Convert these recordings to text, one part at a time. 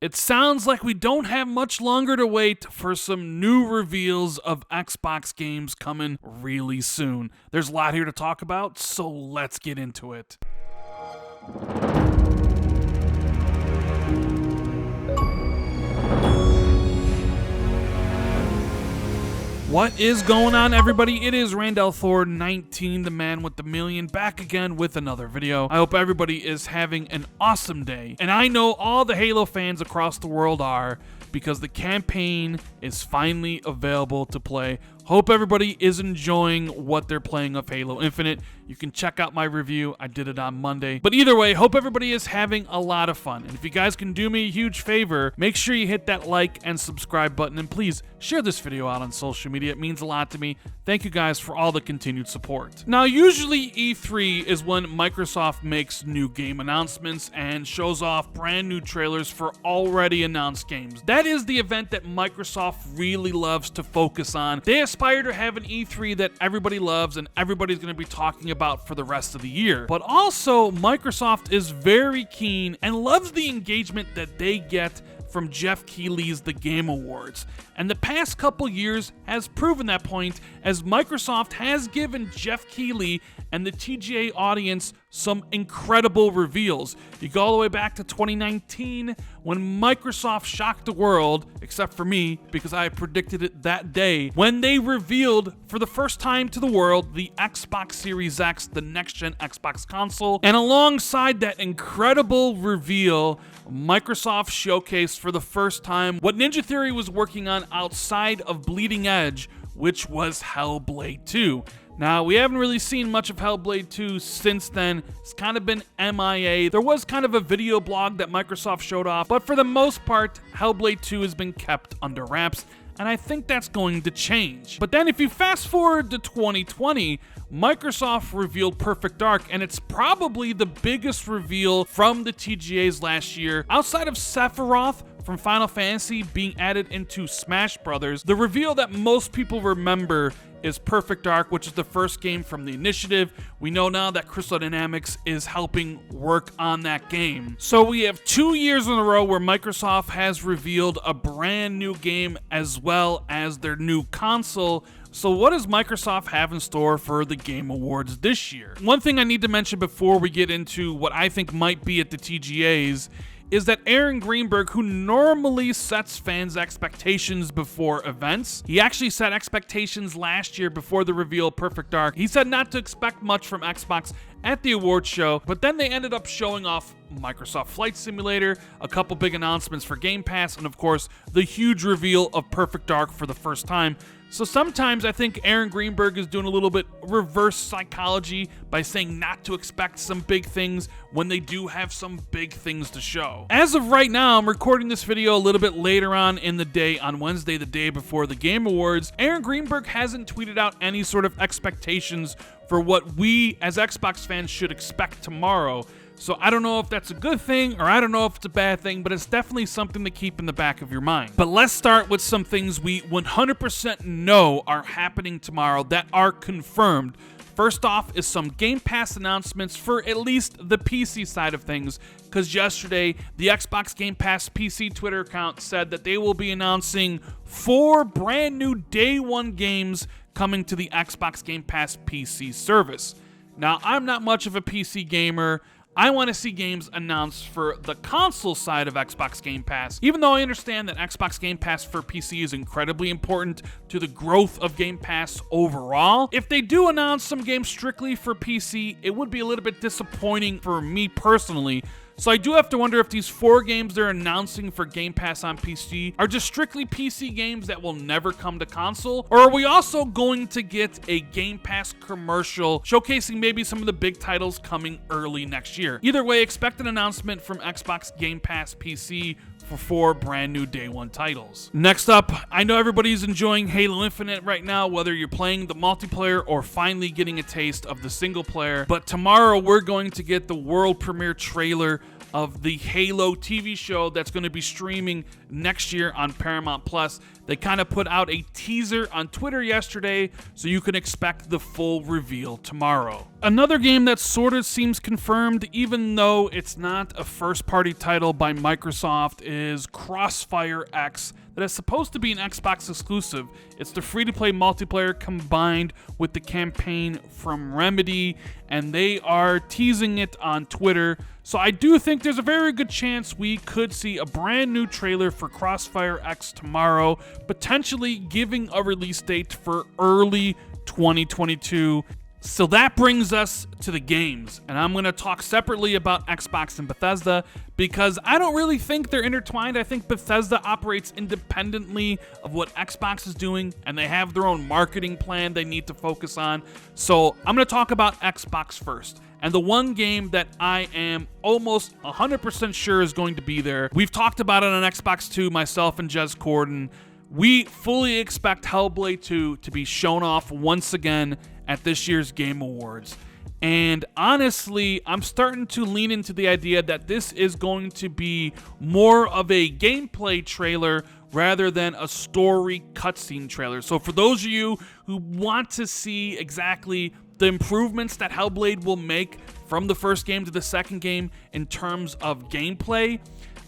It sounds like we don't have much longer to wait for some new reveals of Xbox games coming really soon. There's a lot here to talk about, so let's get into it. What is going on, everybody? It is Randall Thor 19, the man with the million, back again with another video. I hope everybody is having an awesome day, and I know all the Halo fans across the world are, because the campaign is finally available to play. Hope everybody is enjoying what they're playing of Halo Infinite. You can check out my review. I did it on Monday. But either way, hope everybody is having a lot of fun. And if you guys can do me a huge favor, make sure you hit that like and subscribe button. And please share this video out on social media. It means a lot to me. Thank you guys for all the continued support. Now, usually E3 is when Microsoft makes new game announcements and shows off brand new trailers for already announced games. That is the event that Microsoft really loves to focus on. They aspire to have an E3 that everybody loves and everybody's going to be talking about for the rest of the year. But also, Microsoft is very keen and loves the engagement that they get from Jeff Keighley's The Game Awards. And the past couple years has proven that point, as Microsoft has given Jeff Keighley and the TGA audience some incredible reveals. You go all the way back to 2019 when Microsoft shocked the world, except for me because I predicted it that day, when they revealed for the first time to the world the Xbox Series X, the next-gen Xbox console. And alongside that incredible reveal, Microsoft showcased for the first time what Ninja Theory was working on outside of Bleeding Edge, which was Hellblade 2. Now, we haven't really seen much of Hellblade 2 since then. It's kind of been MIA. There was kind of a video blog that Microsoft showed off, but for the most part, Hellblade 2 has been kept under wraps, and I think that's going to change. But then if you fast forward to 2020, Microsoft revealed Perfect Dark, and it's probably the biggest reveal from the TGAs last year. Outside of Sephiroth from Final Fantasy being added into Smash Brothers, the reveal that most people remember is Perfect Dark, which is the first game from the initiative. We know now that Crystal Dynamics is helping work on that game. So we have 2 years in a row where Microsoft has revealed a brand new game as well as their new console. So what does Microsoft have in store for the Game Awards this year? One thing I need to mention before we get into what I think might be at the TGAs is that Aaron Greenberg, who normally sets fans' expectations before events, he actually set expectations last year before the reveal of Perfect Dark. He said not to expect much from Xbox at the awards show, but then they ended up showing off Microsoft Flight Simulator, a couple big announcements for Game Pass, and of course, the huge reveal of Perfect Dark for the first time. So sometimes I think Aaron Greenberg is doing a little bit reverse psychology by saying not to expect some big things when they do have some big things to show. As of right now, I'm recording this video a little bit later on in the day, on Wednesday, the day before the Game Awards. Aaron Greenberg hasn't tweeted out any sort of expectations for what we as Xbox fans should expect tomorrow. So I don't know if that's a good thing or I don't know if it's a bad thing, but it's definitely something to keep in the back of your mind. But let's start with some things we 100% know are happening tomorrow that are confirmed. First off is some Game Pass announcements for at least the PC side of things, because yesterday the Xbox Game Pass PC Twitter account said that they will be announcing 4 brand new day one games coming to the Xbox Game Pass PC service. Now, I'm not much of a PC gamer. I want to see games announced for the console side of Xbox Game Pass, even though I understand that Xbox Game Pass for PC is incredibly important to the growth of Game Pass overall. If they do announce some games strictly for PC, it would be a little bit disappointing for me personally. So I do have to wonder if these 4 games they're announcing for Game Pass on PC are just strictly PC games that will never come to console, or are we also going to get a Game Pass commercial showcasing maybe some of the big titles coming early next year? Either way, expect an announcement from Xbox Game Pass PC for 4 brand new day one titles. Next up, I know everybody's enjoying Halo Infinite right now, whether you're playing the multiplayer or finally getting a taste of the single player, but tomorrow we're going to get the world premiere trailer of the Halo TV show that's going to be streaming next year on Paramount Plus. They kind of put out a teaser on Twitter yesterday, so you can expect the full reveal tomorrow. Another game that sort of seems confirmed, even though it's not a first-party title by Microsoft, is Crossfire X, that is supposed to be an Xbox exclusive. It's the free-to-play multiplayer combined with the campaign from Remedy, and they are teasing it on Twitter. So I do think there's a very good chance we could see a brand new trailer for Crossfire X tomorrow, potentially giving a release date for early 2022. So that brings us to the games, and I'm going to talk separately about Xbox and Bethesda because I don't really think they're intertwined. I think Bethesda operates independently of what Xbox is doing, and they have their own marketing plan they need to focus on. So I'm going to talk about Xbox first. And the one game that I am almost 100% sure is going to be there, we've talked about it on Xbox 2, myself and Jez Corden. We fully expect Hellblade 2 to be shown off once again at this year's Game Awards. And honestly, I'm starting to lean into the idea that this is going to be more of a gameplay trailer rather than a story cutscene trailer. So for those of you who want to see exactly the improvements that Hellblade will make from the first game to the second game in terms of gameplay,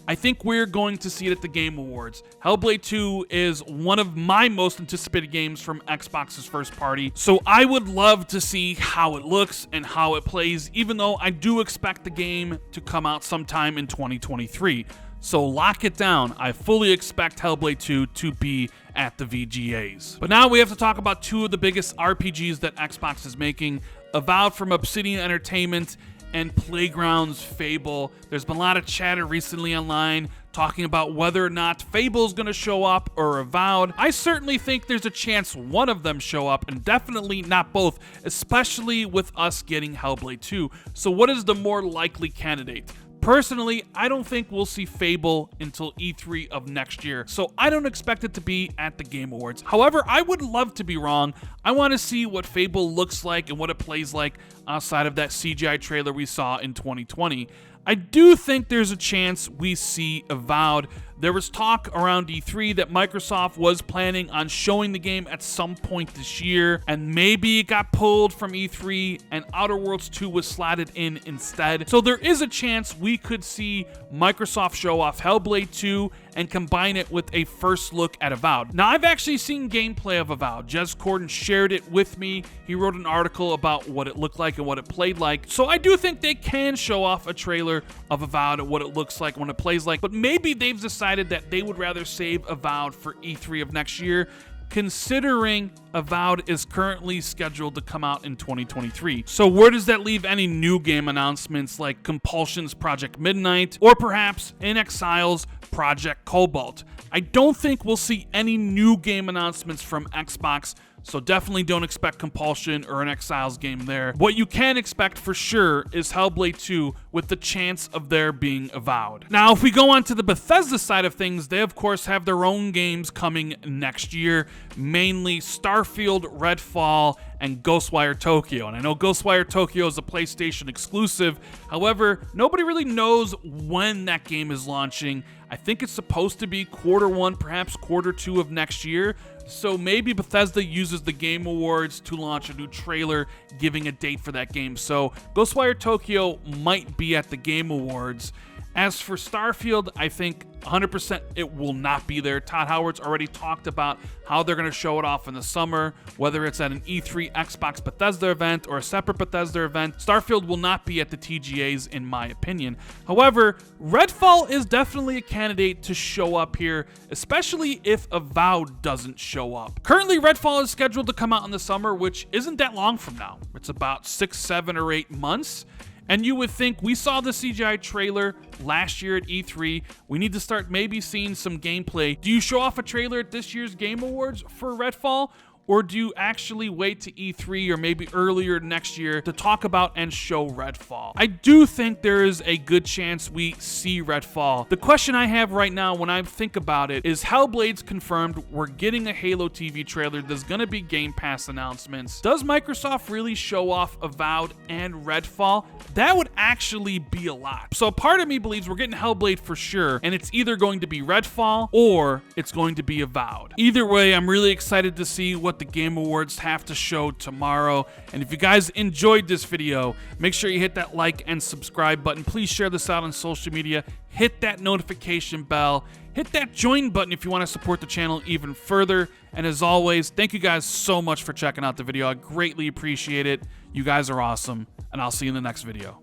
I think we're going to see it at the Game Awards. Hellblade 2 is one of my most anticipated games from Xbox's first party, so I would love to see how it looks and how it plays, even though I do expect the game to come out sometime in 2023. So lock it down. I fully expect Hellblade 2 to be at the VGAs. But now we have to talk about two of the biggest RPGs that Xbox is making, Avowed from Obsidian Entertainment and Playground's Fable. There's been a lot of chatter recently online talking about whether or not Fable's going to show up or Avowed. I certainly think there's a chance one of them show up, and definitely not both, especially with us getting Hellblade 2. So what is the more likely candidate? Personally, I don't think we'll see Fable until E3 of next year, so I don't expect it to be at the Game Awards. However, I would love to be wrong. I want to see what Fable looks like and what it plays like outside of that CGI trailer we saw in 2020. I do think there's a chance we see Avowed. There was talk around E3 that Microsoft was planning on showing the game at some point this year, and maybe it got pulled from E3 and Outer Worlds 2 was slotted in instead. So there is a chance we could see Microsoft show off Hellblade 2 and combine it with a first look at Avowed. Now, I've actually seen gameplay of Avowed. Jez Corden shared it with me. He wrote an article about what it looked like and what it played like. So I do think they can show off a trailer of Avowed and what it looks like when it plays like, but maybe they've decided that they would rather save Avowed for E3 of next year, considering Avowed is currently scheduled to come out in 2023. So where does that leave any new game announcements like Compulsion's Project Midnight or perhaps inXile's Project Cobalt? I don't think we'll see any new game announcements from Xbox, so definitely don't expect Compulsion or an inXile's game there. What you can expect for sure is Hellblade 2 with the chance of there being Avowed. Now, if we go on to the Bethesda side of things, they of course have their own games coming next year, mainly Starfield, Redfall, and Ghostwire Tokyo. And I know Ghostwire Tokyo is a PlayStation exclusive. However, nobody really knows when that game is launching. I think it's supposed to be Q1, perhaps Q2 of next year. So maybe Bethesda uses the Game Awards to launch a new trailer giving a date for that game. So Ghostwire Tokyo might be at the Game Awards. As for Starfield, I think 100% it will not be there. Todd Howard's already talked about how they're going to show it off in the summer, whether it's at an E3 Xbox Bethesda event or a separate Bethesda event. Starfield will not be at the TGAs, in my opinion. However, Redfall is definitely a candidate to show up here, especially if Avowed doesn't show up. Currently, Redfall is scheduled to come out in the summer, which isn't that long from now. It's about 6, 7, or 8 months. And you would think we saw the CGI trailer last year at E3. We need to start maybe seeing some gameplay. Do you show off a trailer at this year's Game Awards for Redfall? or do you actually wait to E3 or maybe earlier next year to talk about and show Redfall? I do think there is a good chance we see Redfall. The question I have right now when I think about it is Hellblade's confirmed. We're getting a Halo TV trailer. There's gonna be Game Pass announcements. Does Microsoft really show off Avowed and Redfall? That would actually be a lot. So part of me believes we're getting Hellblade for sure, and it's either going to be Redfall or it's going to be Avowed. Either way, I'm really excited to see what the Game Awards have to show tomorrow. And if you guys enjoyed this video, make sure you hit that like and subscribe button. Please share this out on social media. Hit that notification bell. Hit that join button if you want to support the channel even further. And as always, thank you guys so much for checking out the video. I greatly appreciate it. You guys are awesome. And I'll see you in the next video.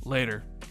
Later.